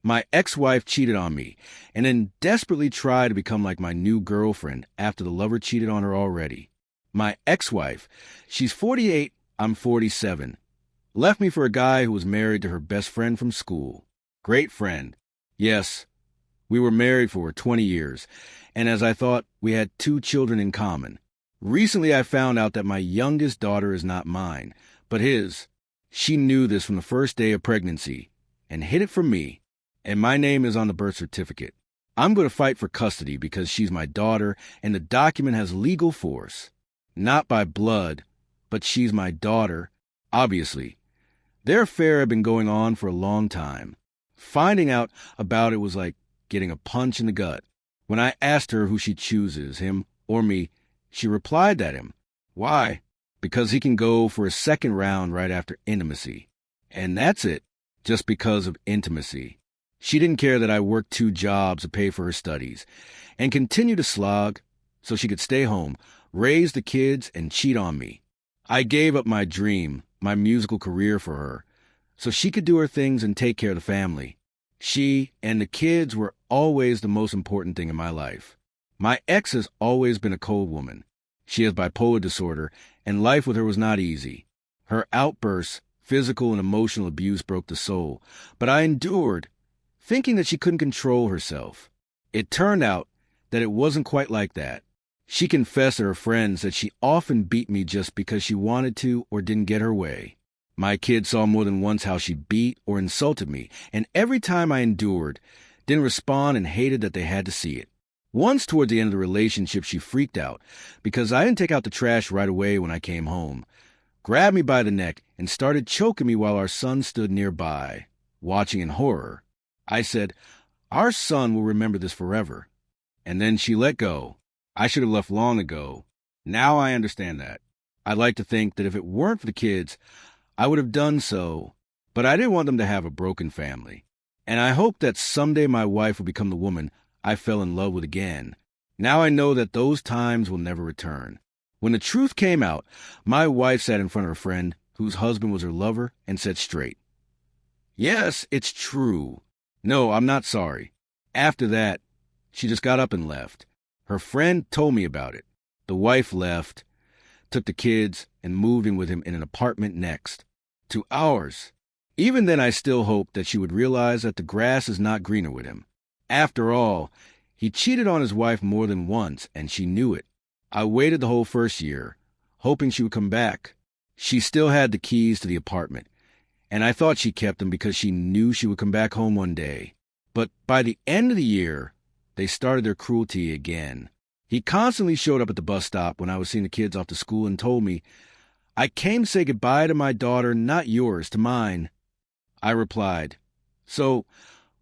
My ex-wife cheated on me, and then desperately tried to become like my new girlfriend after the lover cheated on her already. My ex-wife, she's 48, I'm 47, left me for a guy who was married to her best friend from school. Great friend. Yes, we were married for 20 years, and as I thought, we had 2 children in common. Recently, I found out that my youngest daughter is not mine, but his. She knew this from the first day of pregnancy and hid it from me, and my name is on the birth certificate. I'm going to fight for custody because she's my daughter and the document has legal force. Not by blood, but she's my daughter, obviously. Their affair had been going on for a long time. Finding out about it was like getting a punch in the gut. When I asked her who she chooses, him or me, she replied at him. Why? Because he can go for a second round right after intimacy. And that's it, just because of intimacy. She didn't care that I worked 2 jobs to pay for her studies and continued to slog so she could stay home, raise the kids, and cheat on me. I gave up my dream, my musical career for her, so she could do her things and take care of the family. She and the kids were always the most important thing in my life. My ex has always been a cold woman. She has bipolar disorder, and life with her was not easy. Her outbursts, physical and emotional abuse broke the soul, but I endured, thinking that she couldn't control herself. It turned out that it wasn't quite like that. She confessed to her friends that she often beat me just because she wanted to or didn't get her way. My kids saw more than once how she beat or insulted me, and every time I endured, didn't respond and hated that they had to see it. Once toward the end of the relationship, she freaked out because I didn't take out the trash right away when I came home, grabbed me by the neck, and started choking me while our son stood nearby, watching in horror. I said, "Our son will remember this forever." And then she let go. I should have left long ago. Now I understand that. I'd like to think that if it weren't for the kids, I would have done so, but I didn't want them to have a broken family. And I hope that someday my wife will become the woman I fell in love with again. Now I know that those times will never return. When the truth came out, my wife sat in front of her friend, whose husband was her lover, and said straight, "Yes, it's true. No, I'm not sorry." After that, she just got up and left. Her friend told me about it. The wife left, took the kids, and moved in with him in an apartment next to ours. Even then, I still hoped that she would realize that the grass is not greener with him. After all, he cheated on his wife more than once, and she knew it. I waited the whole first year, hoping she would come back. She still had the keys to the apartment, and I thought she kept them because she knew she would come back home one day. But by the end of the year, they started their cruelty again. He constantly showed up at the bus stop when I was seeing the kids off to school and told me, "I came to say goodbye to my daughter, not yours, to mine." I replied, "So,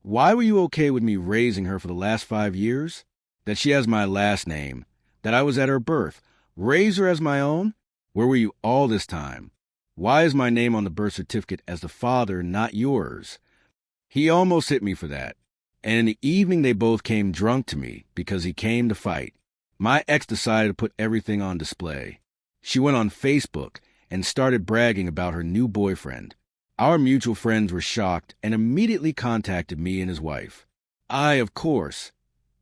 why were you okay with me raising her for the last 5 years? That she has my last name, that I was at her birth, raise her as my own? Where were you all this time? Why is my name on the birth certificate as the father, not yours?" He almost hit me for that. And in the evening, they both came drunk to me because he came to fight. My ex decided to put everything on display. She went on Facebook and started bragging about her new boyfriend. Our mutual friends were shocked and immediately contacted me and his wife. I, of course,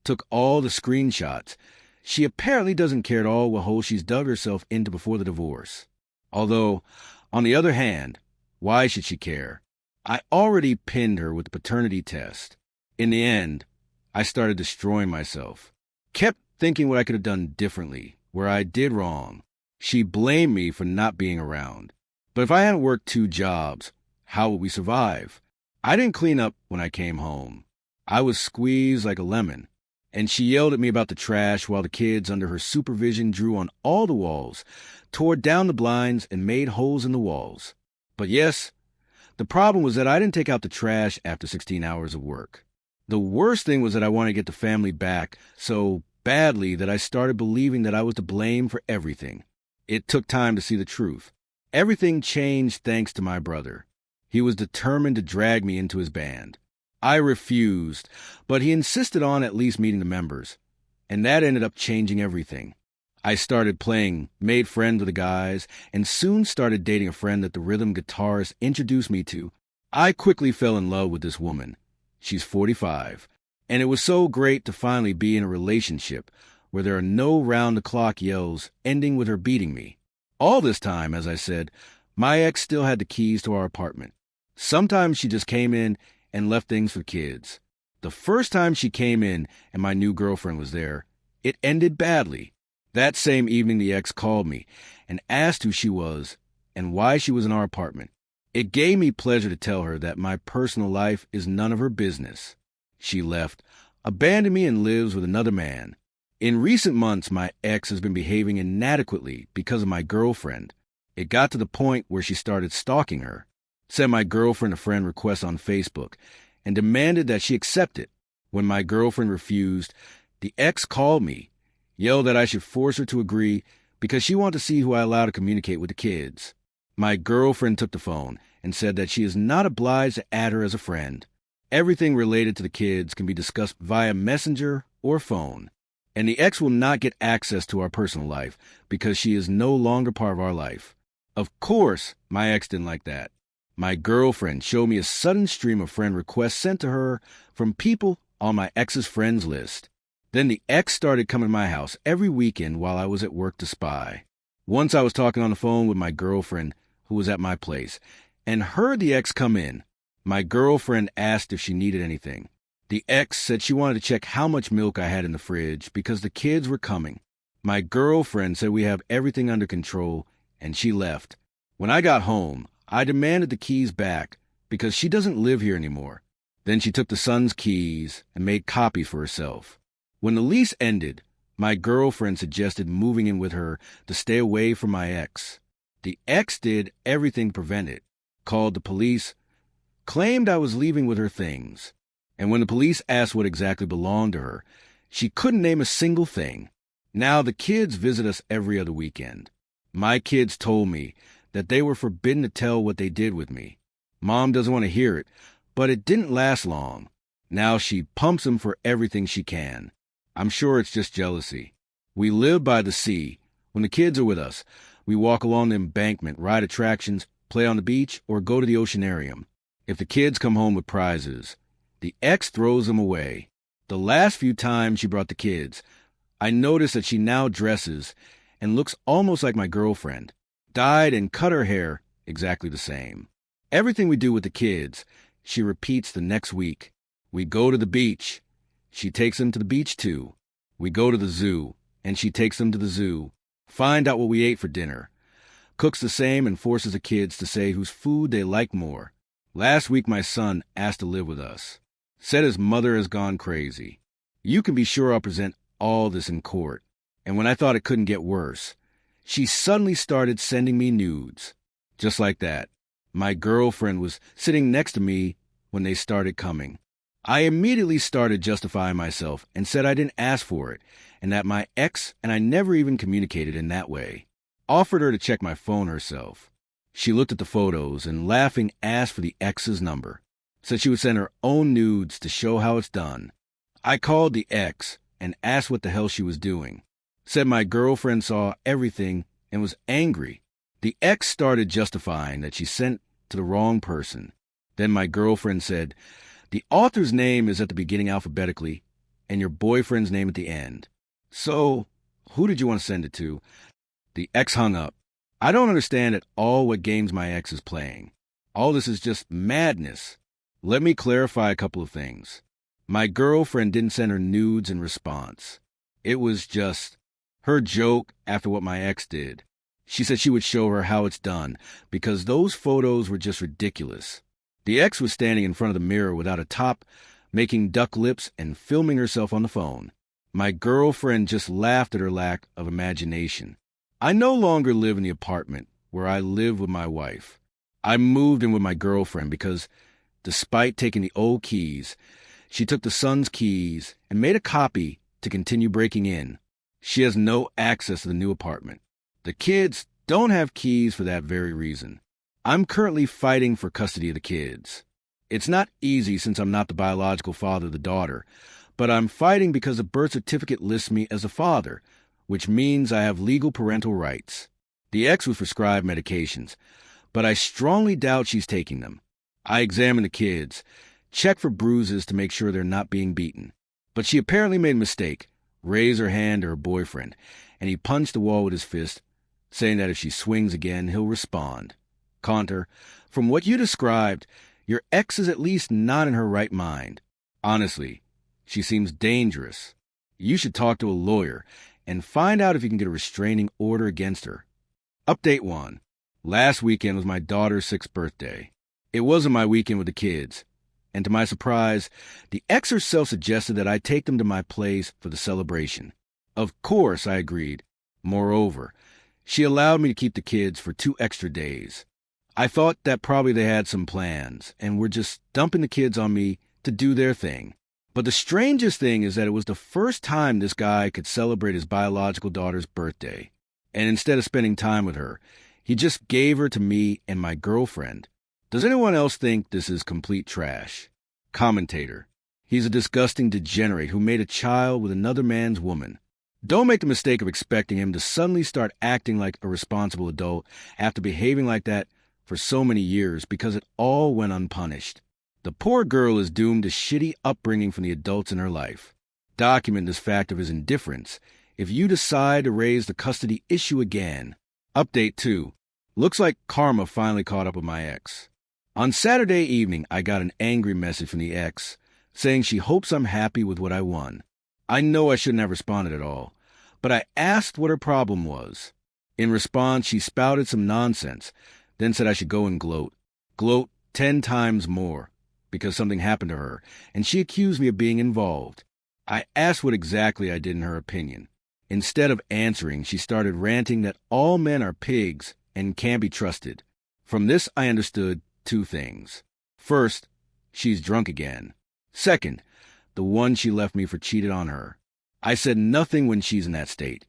took all the screenshots. She apparently doesn't care at all what hole she's dug herself into before the divorce. Although, on the other hand, why should she care? I already pinned her with the paternity test. In the end, I started destroying myself. Kept thinking what I could have done differently, where I did wrong. She blamed me for not being around. But if I hadn't worked 2 jobs, how would we survive? I didn't clean up when I came home. I was squeezed like a lemon. And she yelled at me about the trash while the kids, under her supervision, drew on all the walls, tore down the blinds, and made holes in the walls. But yes, the problem was that I didn't take out the trash after 16 hours of work. The worst thing was that I wanted to get the family back so badly that I started believing that I was to blame for everything. It took time to see the truth. Everything changed thanks to my brother. He was determined to drag me into his band. I refused, but he insisted on at least meeting the members, and that ended up changing everything. I started playing, made friends with the guys, and soon started dating a friend that the rhythm guitarist introduced me to. I quickly fell in love with this woman. She's 45. And it was so great to finally be in a relationship where there are no round-the-clock yells ending with her beating me. All this time, as I said, my ex still had the keys to our apartment. Sometimes she just came in and left things for kids. The first time she came in and my new girlfriend was there, it ended badly. That same evening, the ex called me and asked who she was and why she was in our apartment. It gave me pleasure to tell her that my personal life is none of her business. She left, abandoned me, and lives with another man. In recent months, my ex has been behaving inadequately because of my girlfriend. It got to the point where she started stalking her, sent my girlfriend a friend request on Facebook, and demanded that she accept it. When my girlfriend refused, the ex called me, yelled that I should force her to agree because she wanted to see who I allowed to communicate with the kids. My girlfriend took the phone and said that she is not obliged to add her as a friend. Everything related to the kids can be discussed via messenger or phone, and the ex will not get access to our personal life because she is no longer part of our life. Of course, my ex didn't like that. My girlfriend showed me a sudden stream of friend requests sent to her from people on my ex's friends list. Then the ex started coming to my house every weekend while I was at work to spy. Once I was talking on the phone with my girlfriend, who was at my place, and heard the ex come in. My girlfriend asked if she needed anything. The ex said she wanted to check how much milk I had in the fridge because the kids were coming. My girlfriend said we have everything under control, and she left. When I got home, I demanded the keys back because she doesn't live here anymore. Then she took the son's keys and made copies for herself. When the lease ended, my girlfriend suggested moving in with her to stay away from my ex. The ex did everything to prevent it, called the police, claimed I was leaving with her things. And when the police asked what exactly belonged to her, she couldn't name a single thing. Now the kids visit us every other weekend. My kids told me that they were forbidden to tell what they did with me. Mom doesn't want to hear it, but it didn't last long. Now she pumps them for everything she can. I'm sure it's just jealousy. We live by the sea. When the kids are with us, we walk along the embankment, ride attractions, play on the beach, or go to the oceanarium. If the kids come home with prizes, the ex throws them away. The last few times she brought the kids, I noticed that she now dresses and looks almost like my girlfriend. Dyed and cut her hair exactly the same. Everything we do with the kids, she repeats the next week. We go to the beach. She takes them to the beach too. We go to the zoo, and she takes them to the zoo. Find out what we ate for dinner. Cooks the same and forces the kids to say whose food they like more. Last week my son asked to live with us. Said his mother has gone crazy. You can be sure I'll present all this in court. And when I thought it couldn't get worse, she suddenly started sending me nudes. Just like that. My girlfriend was sitting next to me when they started coming. I immediately started justifying myself and said I didn't ask for it, and that my ex and I never even communicated in that way. Offered her to check my phone herself. She looked at the photos and, laughing, asked for the ex's number. Said she would send her own nudes to show how it's done. I called the ex and asked what the hell she was doing. Said my girlfriend saw everything and was angry. The ex started justifying that she sent to the wrong person. Then my girlfriend said, the author's name is at the beginning alphabetically, and your boyfriend's name at the end. So, who did you want to send it to? The ex hung up. I don't understand at all what games my ex is playing. All this is just madness. Let me clarify a couple of things. My girlfriend didn't send her nudes in response. It was just her joke after what my ex did. She said she would show her how it's done, because those photos were just ridiculous. The ex was standing in front of the mirror without a top, making duck lips and filming herself on the phone. My girlfriend just laughed at her lack of imagination. I no longer live in the apartment where I live with my wife. I moved in with my girlfriend because, despite taking the old keys, she took the son's keys and made a copy to continue breaking in. She has no access to the new apartment. The kids don't have keys for that very reason. I'm currently fighting for custody of the kids. It's not easy since I'm not the biological father of the daughter, but I'm fighting because the birth certificate lists me as a father, which means I have legal parental rights. The ex was prescribed medications, but I strongly doubt she's taking them. I examined the kids. check for bruises to make sure they're not being beaten. But she apparently made a mistake, raised her hand to her boyfriend, and he punched the wall with his fist, saying that if she swings again, he'll respond. Conter, from what you described, your ex is at least not in her right mind. Honestly, she seems dangerous. You should talk to a lawyer and find out if you can get a restraining order against her. Update 1. Last weekend was my daughter's 6th birthday. It wasn't my weekend with the kids, and to my surprise, the ex herself suggested that I take them to my place for the celebration. Of course, I agreed. Moreover, she allowed me to keep the kids for 2 extra days. I thought that probably they had some plans and were just dumping the kids on me to do their thing. But the strangest thing is that it was the first time this guy could celebrate his biological daughter's birthday. And instead of spending time with her, he just gave her to me and my girlfriend. Does anyone else think this is complete trash? Commentator. He's a disgusting degenerate who made a child with another man's woman. Don't make the mistake of expecting him to suddenly start acting like a responsible adult after behaving like that for so many years, because it all went unpunished. The poor girl is doomed to shitty upbringing from the adults in her life. Document this fact of his indifference if you decide to raise the custody issue again. Update 2. Looks like karma finally caught up with my ex. On Saturday evening, I got an angry message from the ex saying she hopes I'm happy with what I won. I know I shouldn't have responded at all, but I asked what her problem was. In response, she spouted some nonsense, then said I should go and gloat. Gloat 10 times more, because something happened to her, and she accused me of being involved. I asked what exactly I did in her opinion. Instead of answering, she started ranting that all men are pigs and can't be trusted. From this, I understood 2 things. First, she's drunk again. Second, the one she left me for cheated on her. I said nothing when she's in that state.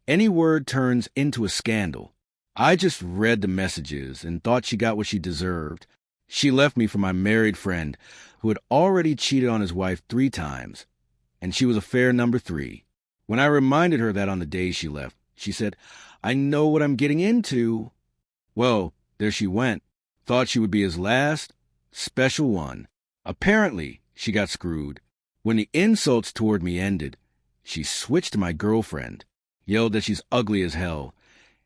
Any word turns into a scandal. I just read the messages and thought she got what she deserved. She left me for my married friend who had already cheated on his wife 3 times, and she was affair number 3. When I reminded her that on the day she left, she said, "I know what I'm getting into." Well, there she went. Thought she would be his last special one. Apparently, she got screwed. When the insults toward me ended, she switched to my girlfriend, yelled that she's ugly as hell,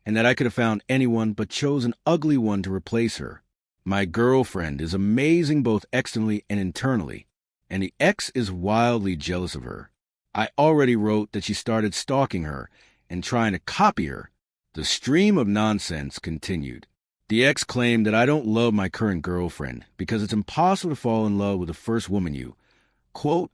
and that I could have found anyone but chose an ugly one to replace her. My girlfriend is amazing both externally and internally, and the ex is wildly jealous of her. I already wrote that she started stalking her and trying to copy her. The stream of nonsense continued. The ex claimed that I don't love my current girlfriend because it's impossible to fall in love with the first woman you, quote,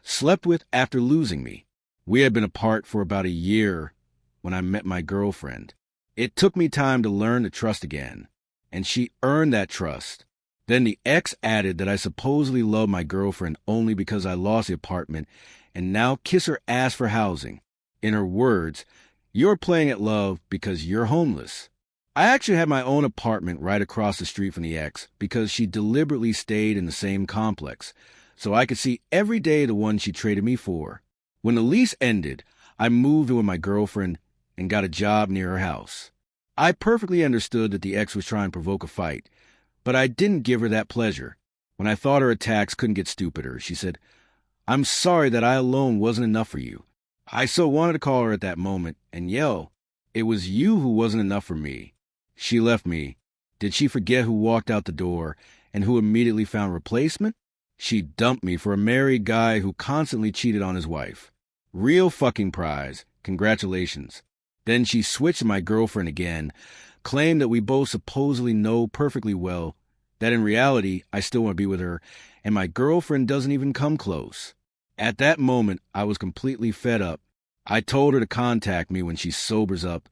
slept with after losing me. We had been apart for about a year when I met my girlfriend. It took me time to learn to trust again, and she earned that trust. Then the ex added that I supposedly love my girlfriend only because I lost the apartment and now kiss her ass for housing. In her words, "You're playing at love because you're homeless." I actually had my own apartment right across the street from the ex because she deliberately stayed in the same complex, so I could see every day the one she traded me for. When the lease ended, I moved in with my girlfriend and got a job near her house. I perfectly understood that the ex was trying to provoke a fight, but I didn't give her that pleasure. When I thought her attacks couldn't get stupider, she said, "I'm sorry that I alone wasn't enough for you." I so wanted to call her at that moment and yell, "It was you who wasn't enough for me." She left me. Did she forget who walked out the door and who immediately found replacement? She dumped me for a married guy who constantly cheated on his wife. Real fucking prize. Congratulations. Then she switched to my girlfriend again, claimed that we both supposedly know perfectly well that in reality I still want to be with her, and my girlfriend doesn't even come close. At that moment, I was completely fed up. I told her to contact me when she sobers up,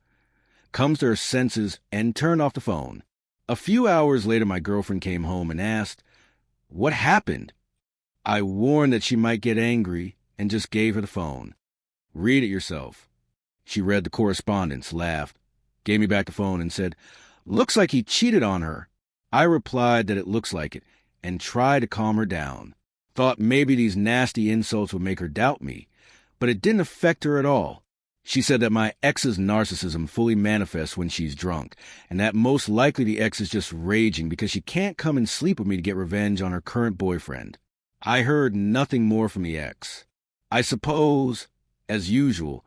comes to her senses, and turned off the phone. A few hours later, my girlfriend came home and asked, "What happened?" I warned that she might get angry and just gave her the phone. "Read it yourself." She read the correspondence, laughed, gave me back the phone, and said, "Looks like he cheated on her." I replied that it looks like it, and tried to calm her down. Thought maybe these nasty insults would make her doubt me, but it didn't affect her at all. She said that my ex's narcissism fully manifests when she's drunk, and that most likely the ex is just raging because she can't come and sleep with me to get revenge on her current boyfriend. I heard nothing more from the ex. I suppose, as usual,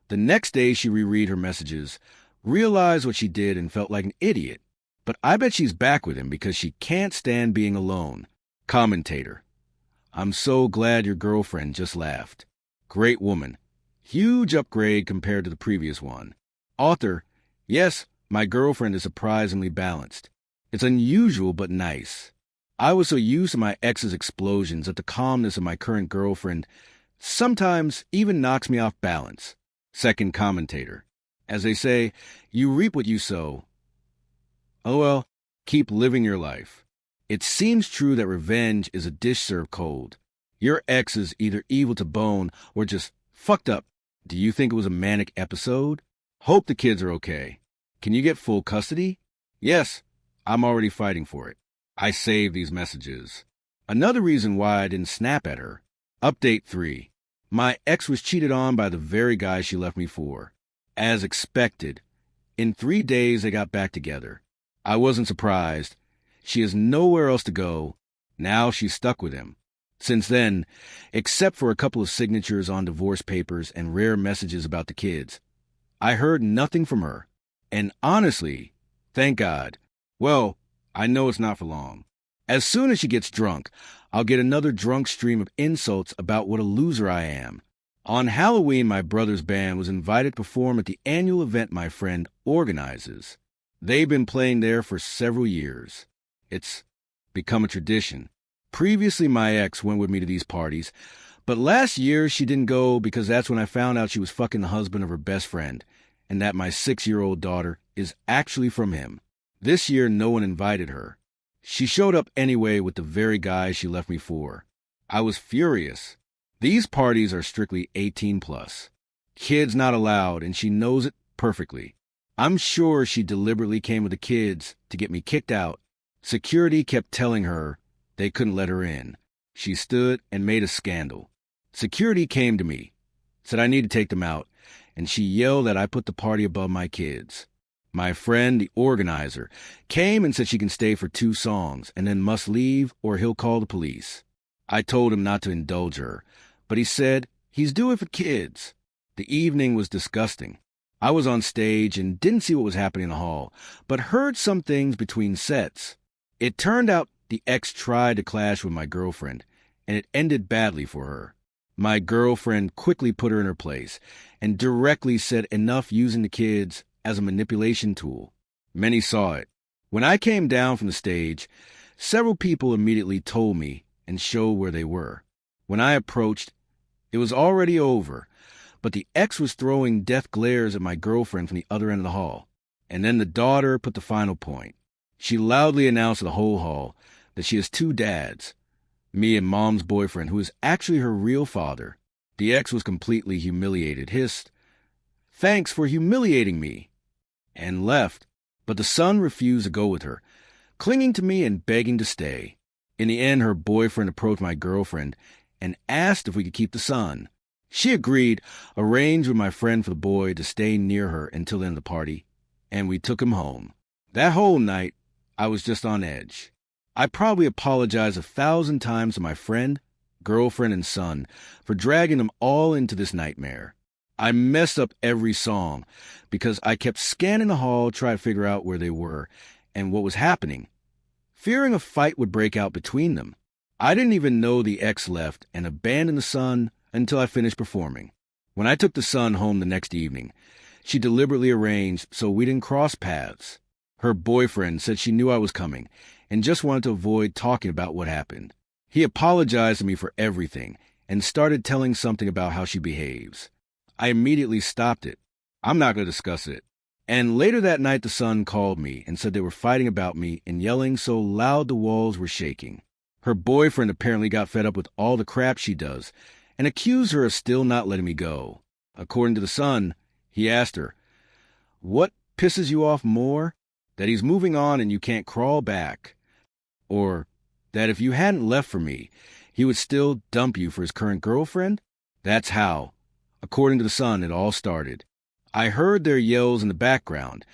the next day she reread her messages, realized what she did and felt like an idiot. But I bet she's back with him because she can't stand being alone. Commentator: I'm so glad your girlfriend just laughed. Great woman. Huge upgrade compared to the previous one. Author: yes, my girlfriend is surprisingly balanced. It's unusual but nice. I was so used to my ex's explosions that the calmness of my current girlfriend sometimes even knocks me off balance. Second commentator: as they say, you reap what you sow. Oh well, keep living your life. It seems true that revenge is a dish served cold. Your ex is either evil to bone or just fucked up. Do you think it was a manic episode? Hope the kids are okay. Can you get full custody? Yes, I'm already fighting for it. I saved these messages. Another reason why I didn't snap at her. Update 3. My ex was cheated on by the very guy she left me for. As expected. In 3 days, they got back together. I wasn't surprised. She has nowhere else to go. Now she's stuck with him. Since then, except for a couple of signatures on divorce papers and rare messages about the kids, I heard nothing from her. And honestly, thank God. Well, I know it's not for long. As soon as she gets drunk, I'll get another drunk stream of insults about what a loser I am. On Halloween, my brother's band was invited to perform at the annual event my friend organizes. They've been playing there for several years. It's become a tradition. Previously, my ex went with me to these parties, but last year she didn't go because that's when I found out she was fucking the husband of her best friend, and that my 6-year-old daughter is actually from him. This year, no one invited her. She showed up anyway with the very guy she left me for. I was furious. These parties are strictly 18 plus. Kids not allowed, and she knows it perfectly. I'm sure she deliberately came with the kids to get me kicked out. Security kept telling her they couldn't let her in. She stood and made a scandal. Security came to me, said I need to take them out, and she yelled that I put the party above my kids. My friend, the organizer, came and said she can stay for 2 songs and then must leave or he'll call the police. I told him not to indulge her, but he said he's doing it for kids. The evening was disgusting. I was on stage and didn't see what was happening in the hall, but heard some things between sets. It turned out the ex tried to clash with my girlfriend, and it ended badly for her. My girlfriend quickly put her in her place and directly said enough using the kids as a manipulation tool. Many saw it. When I came down from the stage, several people immediately told me and showed where they were. When I approached, it was already over, but the ex was throwing death glares at my girlfriend from the other end of the hall. And then the daughter put the final point. She loudly announced to the whole hall that she has 2 dads, me and mom's boyfriend, who is actually her real father. The ex was completely humiliated, hissed, "Thanks for humiliating me," and left. But the son refused to go with her, clinging to me and begging to stay. In the end, her boyfriend approached my girlfriend and asked if we could keep the son. She agreed, arranged with my friend for the boy to stay near her until the end of the party, and we took him home. That whole night, I was just on edge. I probably apologized 1,000 times to my friend, girlfriend, and son for dragging them all into this nightmare. I messed up every song because I kept scanning the hall trying to figure out where they were and what was happening, fearing a fight would break out between them. I didn't even know the ex left and abandoned the son until I finished performing. When I took the son home the next evening, she deliberately arranged so we didn't cross paths. Her boyfriend said she knew I was coming and just wanted to avoid talking about what happened. He apologized to me for everything and started telling something about how she behaves. I immediately stopped it. I'm not going to discuss it. And later that night, the son called me and said they were fighting about me and yelling so loud the walls were shaking. Her boyfriend apparently got fed up with all the crap she does and accused her of still not letting me go. According to the son, he asked her, "What pisses you off more? That he's moving on and you can't crawl back? Or that if you hadn't left for me, he would still dump you for his current girlfriend?" That's how, according to the son, it all started. I heard their yells in the background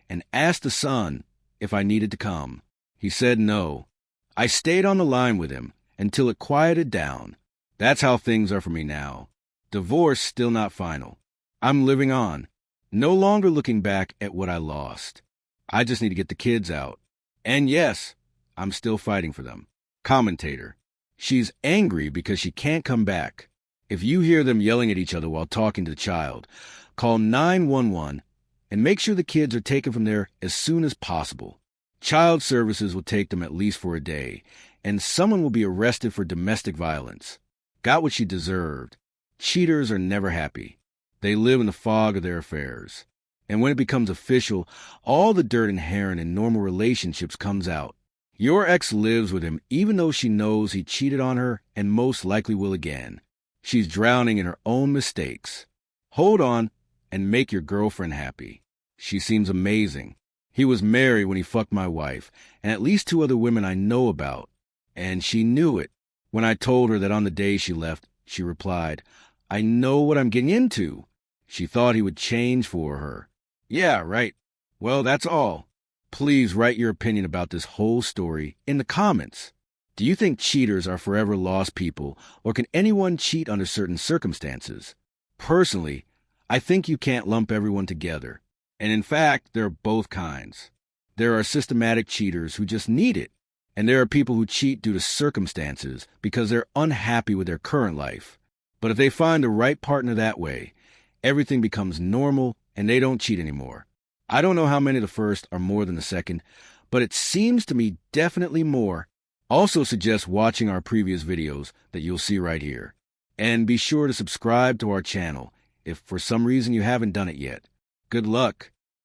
and asked the son if I needed to come. He said no. I stayed on the line with him until it quieted down. That's how things are for me now. Divorce still not final. I'm living on, no longer looking back at what I lost. I just need to get the kids out. And yes, I'm still fighting for them. Commentator. She's angry because she can't come back. If you hear them yelling at each other while talking to the child, call 911 and make sure the kids are taken from there as soon as possible. Child services will take them at least for a day, and someone will be arrested for domestic violence. Got what she deserved. Cheaters are never happy. They live in the fog of their affairs. And when it becomes official, all the dirt inherent in normal relationships comes out. Your ex lives with him even though she knows he cheated on her and most likely will again. She's drowning in her own mistakes. Hold on and make your girlfriend happy. She seems amazing. He was married when he fucked my wife and at least 2 other women I know about. And she knew it. When I told her that on the day she left, she replied, "I know what I'm getting into." She thought he would change for her. Yeah, right. Well, that's all. Please write your opinion about this whole story in the comments. Do you think cheaters are forever lost people, or can anyone cheat under certain circumstances? Personally, I think you can't lump everyone together. And in fact, there are both kinds. There are systematic cheaters who just need it. And there are people who cheat due to circumstances because they're unhappy with their current life. But if they find the right partner that way, everything becomes normal and they don't cheat anymore. I don't know how many of the first are more than the second, but it seems to me definitely more. Also suggest watching our previous videos that you'll see right here. And be sure to subscribe to our channel if for some reason you haven't done it yet. Good luck.